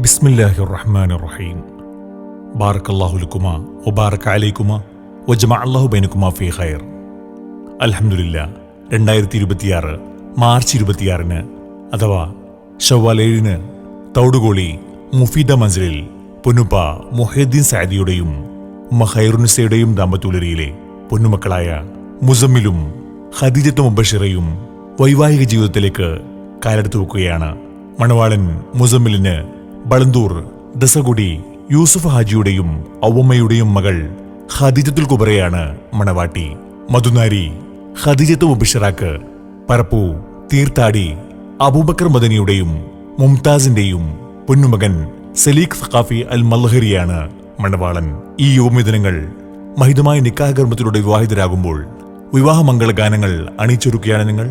ബിസ്മില്ലാഹിർ റഹ്മാനിർ റഹീം. ബാറക്കല്ലാഹു ലക്കുമാ വബാറക അലൈക്കുമാ വജമഅല്ലാഹു ബൈനക്കുമാ ഫീ ഖൈർ. അൽഹംദുലില്ലാ, 2026 മാർച്ച് 26 അഥവാ ശവ്വാൽ 7 തൗടുകോളി മുഫീദ മൻസിലിൽ പൊന്നുപ്പ മുഹ്യിദ്ദീൻ സഅദിയുടെയും ഉമ്മ ഖൈറുന്നിസയുടെയും ദാമ്പത്യുലരിയിലെ പൊന്നുമക്കളായ മുസമ്മിലും ഖദീജത്തു മുബശ്ശിറയും വൈവാഹിക ജീവിതത്തിലേക്ക് കാലെടുത്തു വെക്കുകയാണ്. മണവാളൻ മുസമ്മിലിന് ബളന്തൂർ ദസഗുഡി യൂസുഫ് ഹാജിയുടെയും ഔവമ്മയുടെയും മകൾ ഖദീജത്തുൽ കുബറയാണ് മണവാട്ടി. മധുനാരി ഖദീജത്തു മുബശ്ശിറാക്ക് പരപ്പു തീർത്താടി അബൂബക്കർ മദനിയുടെയും മുംതാസിന്റെയും പൊന്നുമകൻ സലീഖ് സഖാഫി അൽ മൽഹരിയാണ് മണവാളൻ. ഈ യുവമിഥുനങ്ങൾ മഹിതമായ നിക്കാഹ് കർമ്മത്തിലൂടെ വിവാഹിതരാകുമ്പോൾ വിവാഹ മംഗളഗാനങ്ങൾ അണിയിച്ചൊരുക്കുകയാണ് നിങ്ങൾ.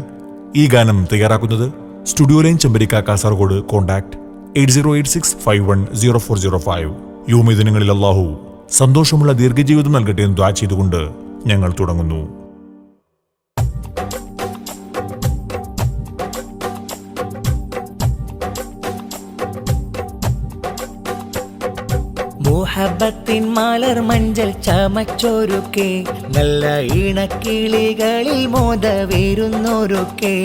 ഈ ഗാനം തയ്യാറാക്കുന്നത് studio line Chembarika, Kasaragod. Contact 8086510405. യുവമിഥുനങ്ങളിൽ അല്ലാഹു സന്തോഷമുള്ള ദീർഘജീവിതം നൽകട്ടെ എന്ന് ദുആ ചെയ്തുകൊണ്ട് ഞങ്ങൾ തുടങ്ങുന്നു. മുഹബത്തിൻ മലർ മഞ്ചൽ ചമച്ചോരുക്കേ, നല്ല ഇണക്കിളികളിൽ മോദവേരുന്നോരുക്കേ,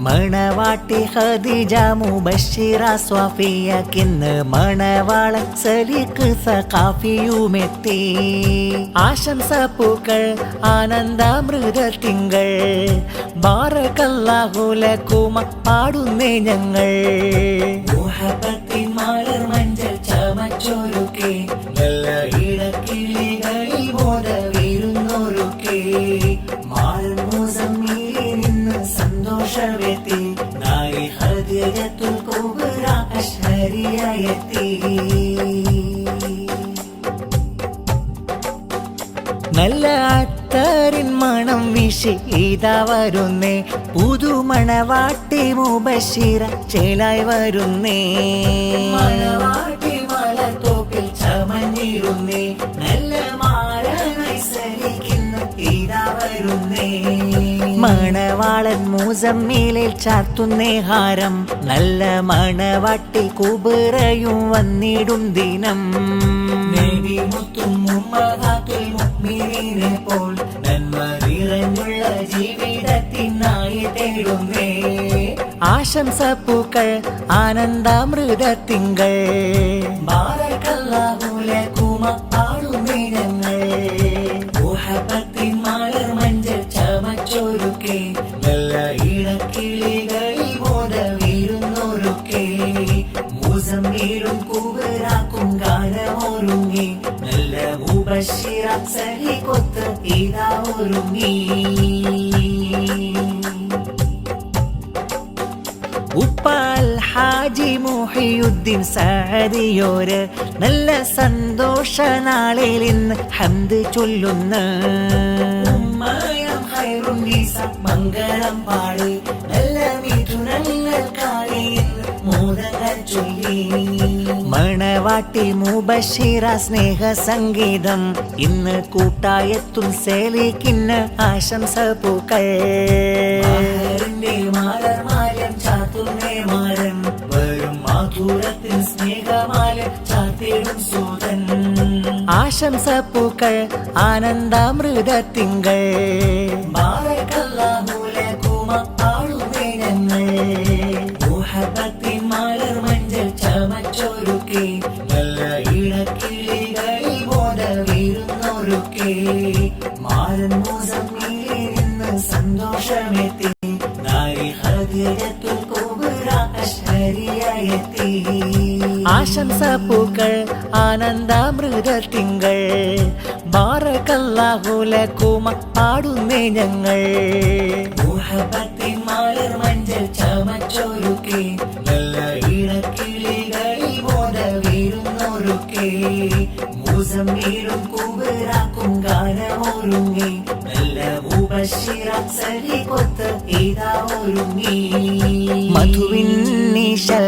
മണവാട്ടി ഖദീജ മുബശ്ശിറ സ്വാഫിയക്കിന്ന് മണവാളൻ സലീഖ് സഖാഫിയുമെത്തി. ആശംസപ്പൂക്കൾ ആനന്ദാമൃതത്തിങ്കൾ, ബാറകല്ലാഹു ലക്കുമ പാടുന്നേ ഞങ്ങൾ. മുഹബത്തിൻ മലർ മഞ്ചൽ ചമച്ചോരുക്കേ, നല്ല ഇണക്കിളികളിൽ മോദവേരുന്നോരുക്കേ, മാറൻ മുസമ്മിലിൽ നിന്ന് സന്തോഷമെത്തി, നായി ഖദീജത്തുൽ കുബ്ര അശ്ഹരിയയെത്തി. നല്ല അത്തറിൻ മണം വീശി ഇതാ വരുന്നേ, പുതുമണവാട്ടി മുബശ്ശിറ ചേലായി വരുന്നേ. മണവാട്ടി മലത്തോപ്പിൽ ചമഞ്ഞിരുന്നേ, നല്ല മാരനായി സലിക്കുന്ന ഇതാ വരുന്നേ. മണവാളൻ മുസമ്മിലിൽ ചാർത്തുന്നേ ഹാരം, നല്ല മണവാട്ടി കുബറയും വന്നിടും ദിനം. നബി മുത്തും ഉമ്മഹാത്തുൽ മുഅ്മിനീനെ പോൽ നന്മ നിറഞ്ഞുള്ള ജീവിതത്തിനായി തേടുന്നേ. ആശംസപ്പൂക്കൾ ആനന്ദാമൃതത്തിങ്കൾ, ബാറകല്ലാഹു ലക്കുമ പാടുന്നേ ഞങ്ങൾ. മുഹബത്തിൻ മലർ മഞ്ചൽ ചമച്ചോരുക്കേ, നല്ല ഇണക്കിളികളിൽ മോദവേരുന്നോരുക്കേ, മുസമ്മിലും കുബറാക്കും ഗാനമൊരുങ്ങി, നല്ല മുബശ്ശിറ സലീഖൊത്ത് ഇതാ ഒരുങ്ങി. ഉപ്പാൽ ഹാജി മുഹിയുദ്ദീൻ സഅദിയോര് നല്ല സന്തോഷ നാളിൽ ഇന്ന് ഹംദ് ചൊല്ലുന്ന. ഉമ്മയം ഖൈറുന്നീസ മംഗളം പാടി, നല്ല മിഥുനങ്ങൾക്കായി മോദങ്ങൾ ചൊല്ലി. മണവാട്ടി മുബശ്ശിറ സ്നേഹ സംഗീതം ഇന്ന് കൂട്ടായെത്തും സലീഖിന് ആശംസ പൂക്കൾ. മാലർമാലം ചാത്തുന്നേ മാരൻ, വരും മാധുരത്തിൻ സ്നേഹമാലം ചാത്തിടും സൂതൻ. ആശംസപ്പൂക്കൾ ആനന്ദാമൃതത്തിങ്കൾ, ബാറകല്ലാഹു ലക്കുമ പാടുന്നേ ഞങ്ങൾ. മുഹബത്തിൻ മലർ മഞ്ചൽ ചമച്ചോരുക്കേ, നല്ല ഇണക്കിളികളിൽ മോദവേരുന്നോരുക്കേ, മാരൻ മുസമ്മിലിൽ നിന്ന് സന്തോഷമെത്തി, നാരി ഖദീജത്തുൽ കുബ്ര അശ്ഹരിയയെത്തി. ആശംസപ്പൂക്കൾ ആനന്ദാമൃതത്തിങ്കൾ, ബാറകല്ലാഹു ലക്കുമ പാടുന്നേ ഞങ്ങൾ. മുഹബത്തിൻ മലർ മഞ്ചൽ ചമച്ചോരുക്കേ, നല്ല ഇണക്കിളികളിൽ മോദവേരുന്നോരുക്കേ, മുസമ്മിലും കുബറാക്കും ഗാനമൊരുങ്ങി, നല്ല മുബശ്ശിറ സലീഖൊത്ത് ഇതാ ഒരുങ്ങി. മധുവിൻ നീശൽ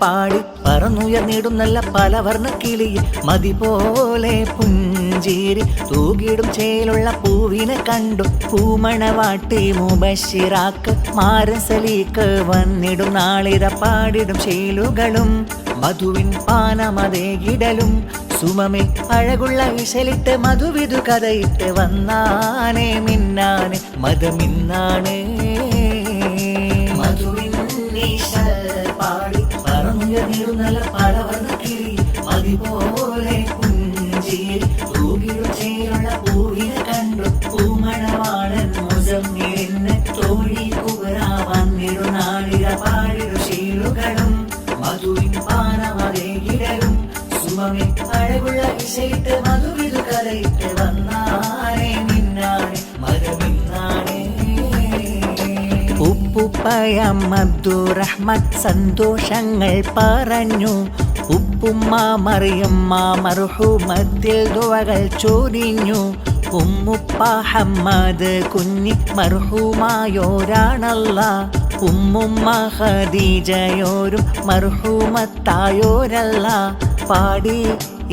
പാടി പറന്നുയർന്നിടും നല്ല പലവർണ്ണ കിളിയിൽ, മതി പോലെ പുഞ്ചിരി തൂകിടും ചേലുള്ള പൂവിനെ കണ്ടു പൂമണവാട്ടി മുബശ്ശിറാക്ക് മാരൻ സലീഖ് വന്നിടും നാളിത പാടിടും ശീലുകളും. മധുവിൻ പാനമതേകിടലും സുമമിൽ അഴകുള്ള ഇശലിട്ട് മധുവിധു കഥയിട്ട് വന്നാനേ മിന്നാനെ മതമിന്നാണ് മധുവിൻ പാടി പറഞ്ഞിരുന്നല്ല പലവർണ്ണ കിളി അതുപോലെ പുഞ്ചിരി തൂകിടു ചേരുള്ള പൂവിനെ കണ്ടു പൂമണവാളൻ മുസമ്മിലിന് തോഴി കുബറ വന്നിടു നാളിക പാടിടു ശീലുകളും മധുവിൻ പാനമതേകിടലും സുമമിൽ അഴകുള്ള ഇശയിട്ട് മധുവിധു കഥയിട്ട് വന്നാനേ മിന്നാനെ മതമിന്നാനേ ഉപ്പുപ്പയം അബ്ദുറഹ്മാൻ സന്തോഷങ്ങൾ പറഞ്ഞു ഉപ്പുമ്മ മറിയമ്മ മർഹൂമത്തിൽ ദുവകൾ ചൊരിഞ്ഞു ഉമ്മുപ്പ ഹമ്മദ് കുഞ്ഞി മർഹൂമായോരാണല്ല ഉമ്മുമ്മ ഖദീജയോരും മർഹൂമത്തായോരല്ല പാടി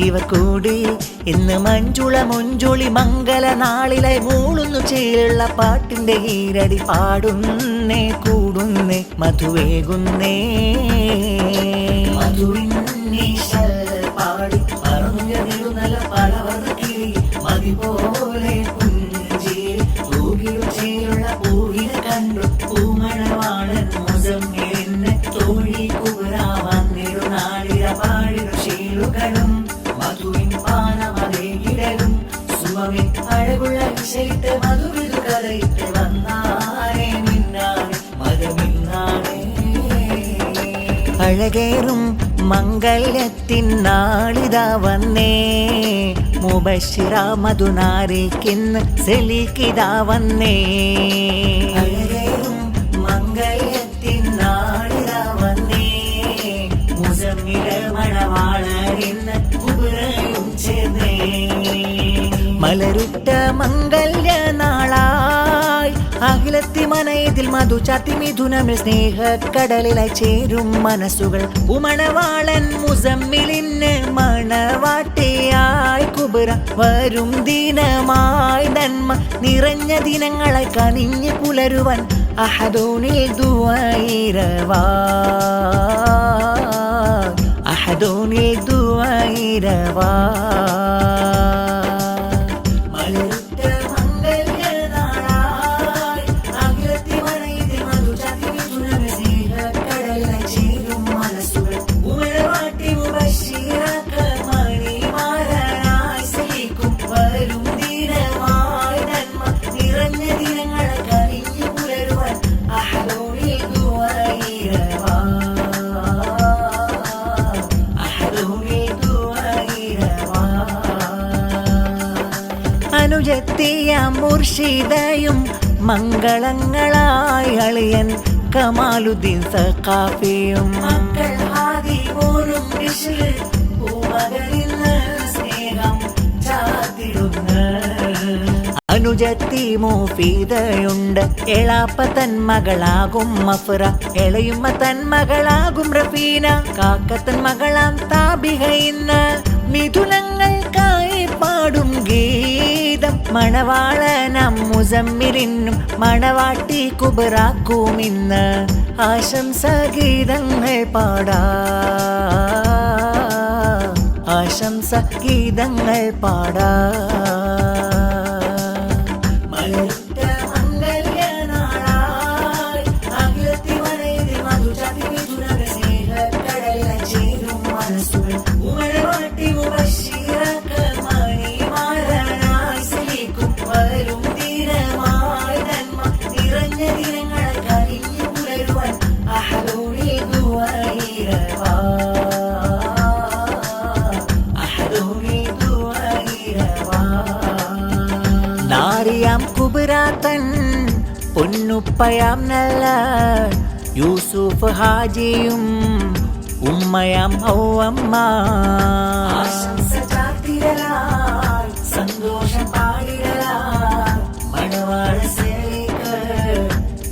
ഇവ കൂടി ഇന്ന് മഞ്ജുള മുഞ്ചുളി മംഗല നാളിലായി മൂളുന്നു ചേലുള്ള പാട്ടിന്റെ ഈരടി പാടുന്നേ കൂടുന്നേ മധുവേകുന്നേ പാടി പറഞ്ഞു നല്ല പലവർണ്ണ കിളി മതിപോലെ പുഞ്ചിരി തൂകിടു ചേലുള്ള പൂവിനെ കണ്ടു പൂമണവാളൻ മുസമ്മിലിന് തോഴി കുബറ വന്നിടു നാളിക പാടിടു ശീലുകളും മധുവിൻ പാനമതേകിടലും സുമമിൽ അഴകുള്ള ഇശയിട്ട് മധുവിധു കഥയിട്ട് വന്നാനേ മിന്നാനെ മതമിന്നാനേ അഴകേറും മംഗല്യത്തിൻ നാളിതാ വന്നേ മുബശ്ശിറ മധുനാരിക്കിന്ന് സെലിക്കിതാ വന്നേ അഴകേറും മംഗല്യത്തിൻ നാളിതാ വന്നേ മുസമ്മില മണവാളരിന്ന് കുബറയും ചേർന്നേ മലരുട്ട മംഗല്യ നാളായി അഖിലത്തി മനയതിൽ മധു ചാത്തി മിഥുനമിൽ സ്നേഹക്കടലിലായി ചേരും മനസ്സുകൾ ഉമണവാളൻ മുസമ്മിലിന് മണവാട്ടിയായി കുബറ വരും ദിനമായി നന്മ നിറഞ്ഞ ദിനങ്ങളായി കനിഞ്ഞ് പുലരുവൻ അഹദോനിൽ ദുആയിരവാ അഹദോനിൽ ദുആയിരവാ അനുജത്തിയ മുർഷിദയും മംഗളങ്ങളായി അളിയൻ കമാലുദ്ദീൻ സഖാഫിയും മക്കൾ ഹാദി പോലും സ്നേഹം ചാത്തിടുന്ന അനുജത്തി മോഫീദയുണ്ട് എളാപ്പ തൻ മകളാകും മഫ്ര എളയുമ്മ തൻ മകളാകും റഫീന കാക്കത്തൻ മകളാം താബിഹ ഇന്ന് മിഥുനങ്ങൾക്കായി പാടും ഗീതം മണവാളനം മുസമ്മിലിനും മണവാട്ടി കുബറാക്കും ഇന്ന് ആശംസ ഗീതങ്ങൾ പാടാ ആശംസ ഗീതങ്ങൾ പാടാ നാരിയാം കുബറാത്തൻ പൊന്നുപ്പയാം നല്ല യൂസുഫ് ഹാജിയും ഉമ്മയാം ഔവമ്മ സന്തോഷം പാടിടലായി മണവാള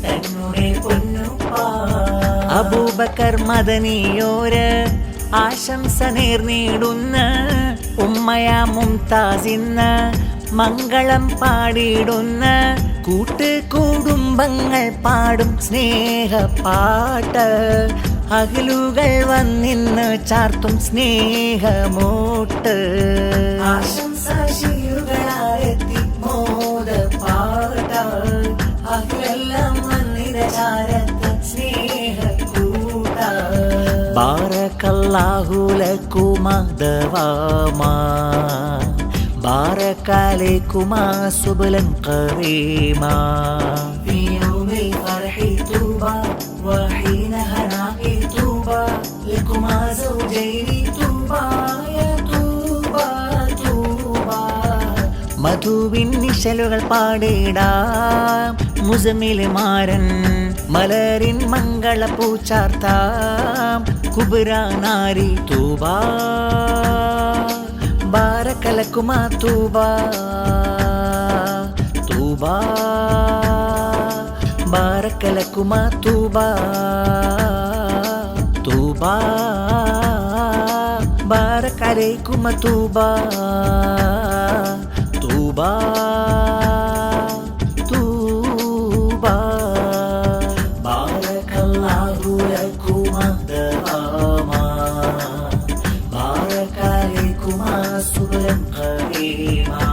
തന്നുടെ പൊന്നുപ്പ അബൂബക്കർ മദനിയോര് ആശംസ നേർന്നിടുന്ന ഉമ്മയാ മുംതാസിന്ന് മംഗളം പാടിടുന്ന കൂട്ടുകുടുംബങ്ങൾ പാടും സ്നേഹപ്പാട്ട് അകലുകൾ വന്നിന്ന് ചാർത്തും സ്നേഹമോട്ട് ആശംസ ശീലുകളായെത്തി മോദ പാട്ട അകലെല്ലാം വന്നിര ചാരത്ത് സ്നേഹക്കൂട്ട ബാറകല്ലാഹു ലക്കുമാ ദവാമാ ബാറകലൈക്കുമാ സുബ്ലൻ ഖറീമാ ഫീ യൗമിൽ ഫർഹി തൂബാ وحين هناء طوبى لكما زوجين طوبى يا طوبى طوبى മധുവിൻ നിശലുകൾ പാടിടാം മുസമിലെ മാരൻ മലരിൻ മംഗള പൂച്ചാർത്താം കുബുര നാരി തൂബാ ബാരകലക്കുമാ തൂബാ തൂബാ ബാരകലക്കുമാ തൂബാ തൂബാ ബാരകലൈക്കുമാ തൂബാ തൂബാ തൂബാ ബാരകല്ലാഹു ലക്കുമാ ദവാമാ ബാരകലൈക്കുമാ സുബ്ലൻ ഖറീമാ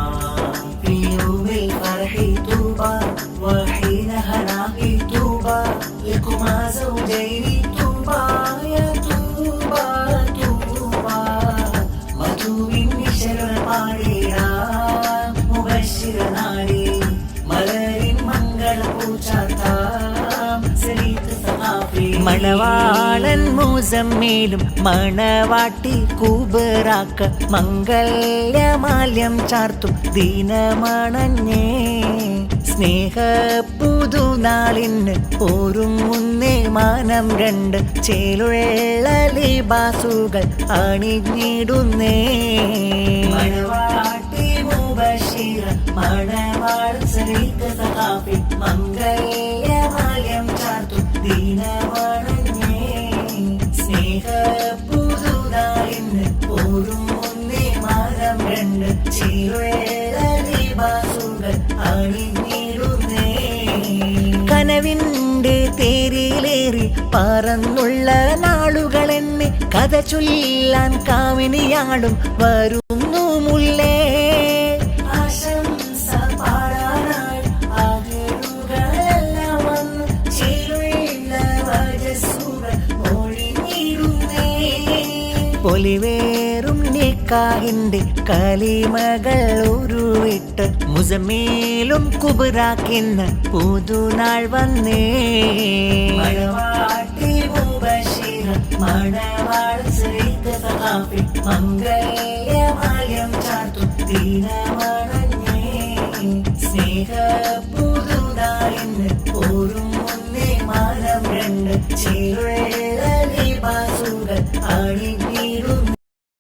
ഫീ യൗമിൽ ഫർഹി തൂബാ وحين هناء طوبى لكما زوجين طوبى يا طوبى طوبى മധുവിൻ നിശലുകൾ പാടിടാം മുബശ്ശിര നാരി മലരിൻ മംഗള പൂച്ചാർത്താം സരീത്ത് സഖാഫി മണവാളൻ മുസമ്മേലും മണവാട്ടി കൂബറാക്ക മംഗല്യമാല്യം ചാർത്തും ദീനമണഞ്ഞേ സ്നേഹ പുതുനാളിന് ഒരുങ്ങുന്നേ മാനം രണ്ട് ചേലുള്ള ലിബാസുകൾ അണിഞ്ഞിടുന്നേ മണവാട്ടി മുബശ്ശിറ മണവാൾ സരീത്ത് സഖാഫി മംഗല്യമാല്യം ചാർത്തും ദീനമണഞ്ഞേ സ്നേഹ പുതുനാളിന് ഒരുങ്ങുന്നേ മാനം രണ്ട് ചേലുള്ള ലിബാസുകൾ അണിഞ്ഞിടുന്നേ കനവിൻ്റെ തേരിലേറി പറന്നുള്ള നാളുകളെന്നെ കഥ ചൊല്ലാൻ കാമിനിയാടും വരുന്നു മുല്ലേ ആശംസ പാടാനായി അകലുകളെല്ലാം വന്ന് ചേലുള്ള വജസ്സുകൾ ഒഴിഞ്ഞിടുന്നേ പൊലിവേറും നിക്കാഹിന്റെ കലിമകൾ ഉരുവിട്ട് മുസമ്മേലും കുബറാക്കിന്ന് പുതുനാൾ വന്നേ മണവാട്ടി മുബശ്ശിറ മണവാൾ സരീത്ത് സഖാഫി മംഗല്യമാല്യം ചാർത്തും ദീനമണഞ്ഞേ സ്നേഹ പുതുനാളിന് ഒരുങ്ങുന്നേ മാനം രണ്ട് ചേലുള്ള